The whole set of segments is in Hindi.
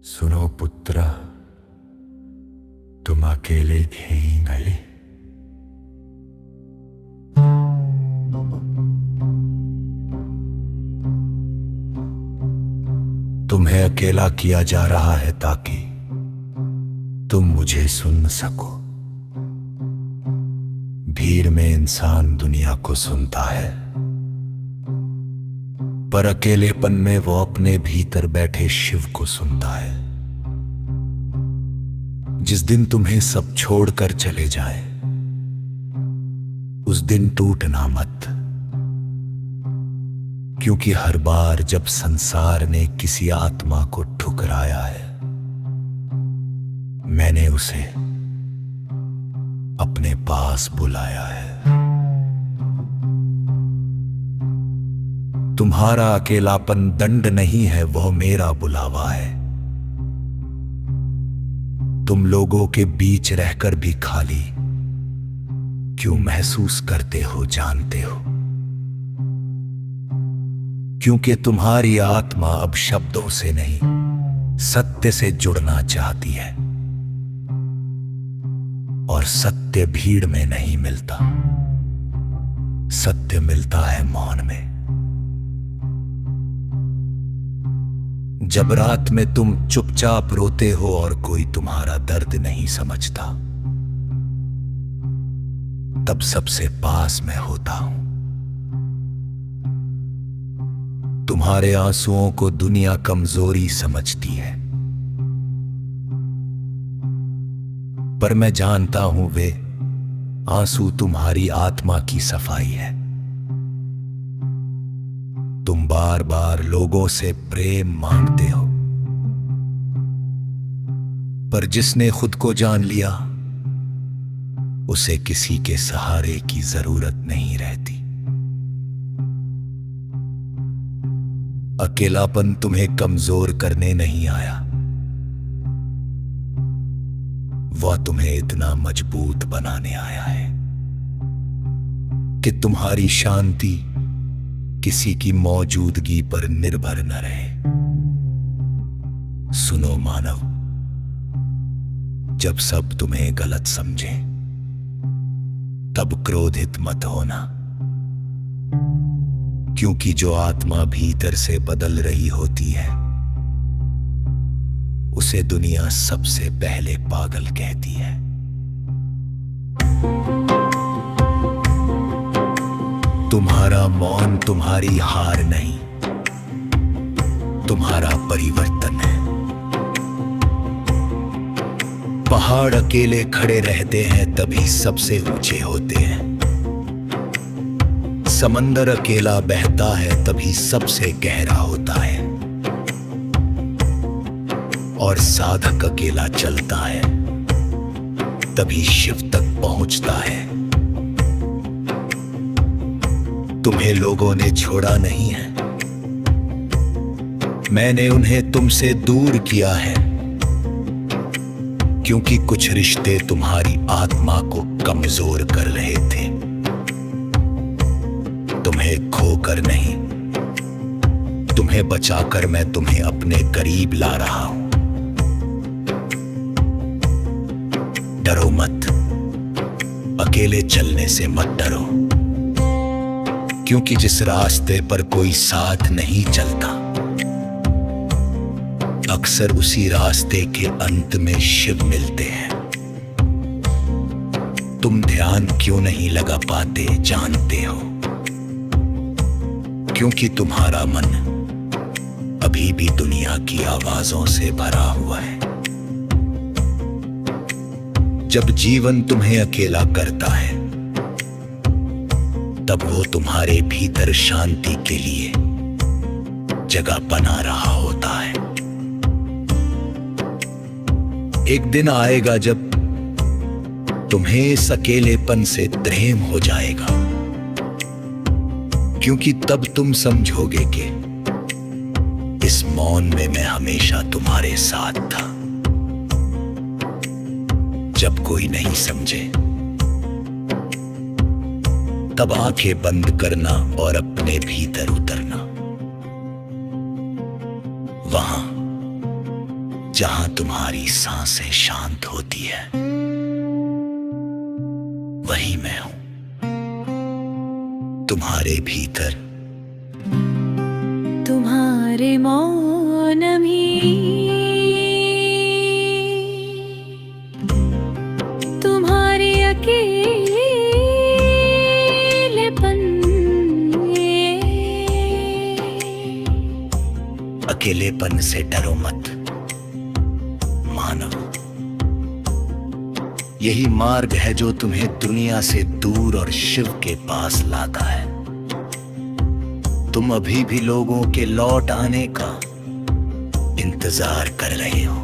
सुनो पुत्र, तुम अकेले नहीं गए। तुम्हें अकेला किया जा रहा है ताकि तुम मुझे सुन सको। भीड़ में इंसान दुनिया को सुनता है, पर अकेलेपन में वो अपने भीतर बैठे शिव को सुनता है। जिस दिन तुम्हें सब छोड़कर चले जाए, उस दिन टूटना मत, क्योंकि हर बार जब संसार ने किसी आत्मा को ठुकराया है, मैंने उसे अपने पास बुलाया है। तुम्हारा अकेलापन दंड नहीं है, वह मेरा बुलावा है। तुम लोगों के बीच रहकर भी खाली क्यों महसूस करते हो, जानते हो? क्योंकि तुम्हारी आत्मा अब शब्दों से नहीं, सत्य से जुड़ना चाहती है, और सत्य भीड़ में नहीं मिलता। सत्य मिलता है मौन में। जब रात में तुम चुपचाप रोते हो और कोई तुम्हारा दर्द नहीं समझता, तब सबसे पास मैं होता हूं। तुम्हारे आंसुओं को दुनिया कमजोरी समझती है, पर मैं जानता हूं वे आंसू तुम्हारी आत्मा की सफाई है। तुम बार बार लोगों से प्रेम मांगते हो, पर जिसने खुद को जान लिया, उसे किसी के सहारे की जरूरत नहीं रहती। अकेलापन तुम्हें कमजोर करने नहीं आया, वह तुम्हें इतना मजबूत बनाने आया है कि तुम्हारी शांति किसी की मौजूदगी पर निर्भर न रहे। सुनो मानव, जब सब तुम्हें गलत समझे, तब क्रोधित मत होना, क्योंकि जो आत्मा भीतर से बदल रही होती है, उसे दुनिया सबसे पहले पागल कहती है। तुम्हारा मौन तुम्हारी हार नहीं, तुम्हारा परिवर्तन है। पहाड़ अकेले खड़े रहते हैं तभी सबसे ऊंचे होते हैं। समंदर अकेला बहता है तभी सबसे गहरा होता है, और साधक अकेला चलता है तभी शिव तक पहुंचता है। तुम्हें लोगों ने छोड़ा नहीं है, मैंने उन्हें तुमसे दूर किया है, क्योंकि कुछ रिश्ते तुम्हारी आत्मा को कमजोर कर रहे थे। तुम्हें खोकर नहीं, तुम्हें बचाकर मैं तुम्हें अपने करीब ला रहा हूं। डरो मत, अकेले चलने से मत डरो, क्योंकि जिस रास्ते पर कोई साथ नहीं चलता, अक्सर उसी रास्ते के अंत में शिव मिलते हैं। तुम ध्यान क्यों नहीं लगा पाते, जानते हो? क्योंकि तुम्हारा मन अभी भी दुनिया की आवाजों से भरा हुआ है। जब जीवन तुम्हें अकेला करता है, तब वो तुम्हारे भीतर शांति के लिए जगह बना रहा होता है। एक दिन आएगा जब तुम्हें इस अकेलेपन से प्रेम हो जाएगा, क्योंकि तब तुम समझोगे कि इस मौन में मैं हमेशा तुम्हारे साथ था। जब कोई नहीं समझे, तब आंखें बंद करना और अपने भीतर उतरना। वहां जहां तुम्हारी सांसें शांत होती है, वही मैं हूं तुम्हारे भीतर। तुम्हारे मौन भी, तुम्हारे अकेलेपन से डरो मत मानव। यही मार्ग है जो तुम्हें दुनिया से दूर और शिव के पास लाता है। तुम अभी भी लोगों के लौट आने का इंतजार कर रहे हो,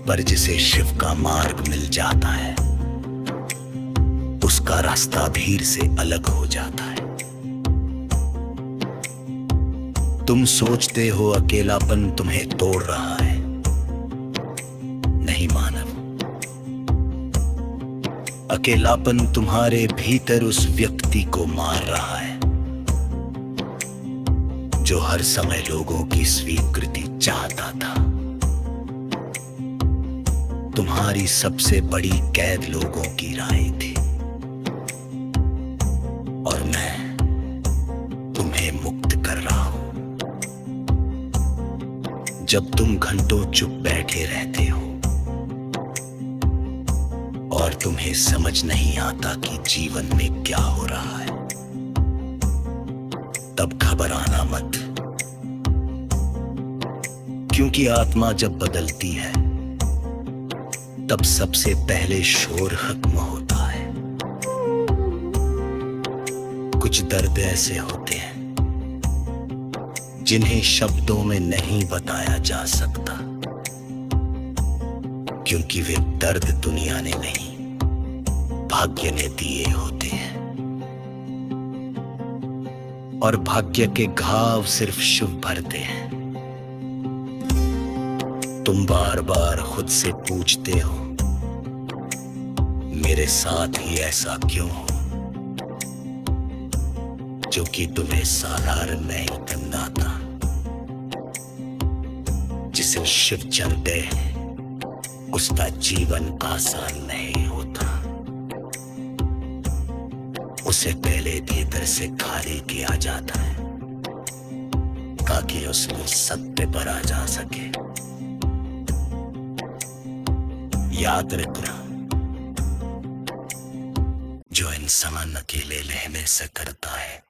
पर जिसे शिव का मार्ग मिल जाता है, उसका रास्ता भीड़ से अलग हो जाता है। तुम सोचते हो अकेलापन तुम्हें तोड़ रहा है। नहीं मानव, अकेलापन तुम्हारे भीतर उस व्यक्ति को मार रहा है जो हर समय लोगों की स्वीकृति चाहता था। तुम्हारी सबसे बड़ी कैद लोगों की राय थी, और मैं तुम्हें मुक्त कर रहा हूं। जब तुम घंटों चुप बैठे रहते हो और तुम्हें समझ नहीं आता कि जीवन में क्या हो रहा है, तब घबराना मत, क्योंकि आत्मा जब बदलती है तब सबसे पहले शोर खत्म होता है। कुछ दर्द ऐसे होते हैं जिन्हें शब्दों में नहीं बताया जा सकता, क्योंकि वे दर्द दुनिया ने नहीं, भाग्य ने दिए होते हैं। और भाग्य के घाव सिर्फ शिव भरते हैं। तुम बार बार खुद से पूछते हो, मेरे साथ ही ऐसा क्यों हो, जो कि तुम्हें साधारण नहीं करना था। जिसे शिव चलते हैं उसका जीवन आसान नहीं होता। उसे पहले भीतर से खाली किया जाता है ताकि उसमें सत्य पर आ जा सके। याद रखना, जो इंसान अकेले रहने से करता है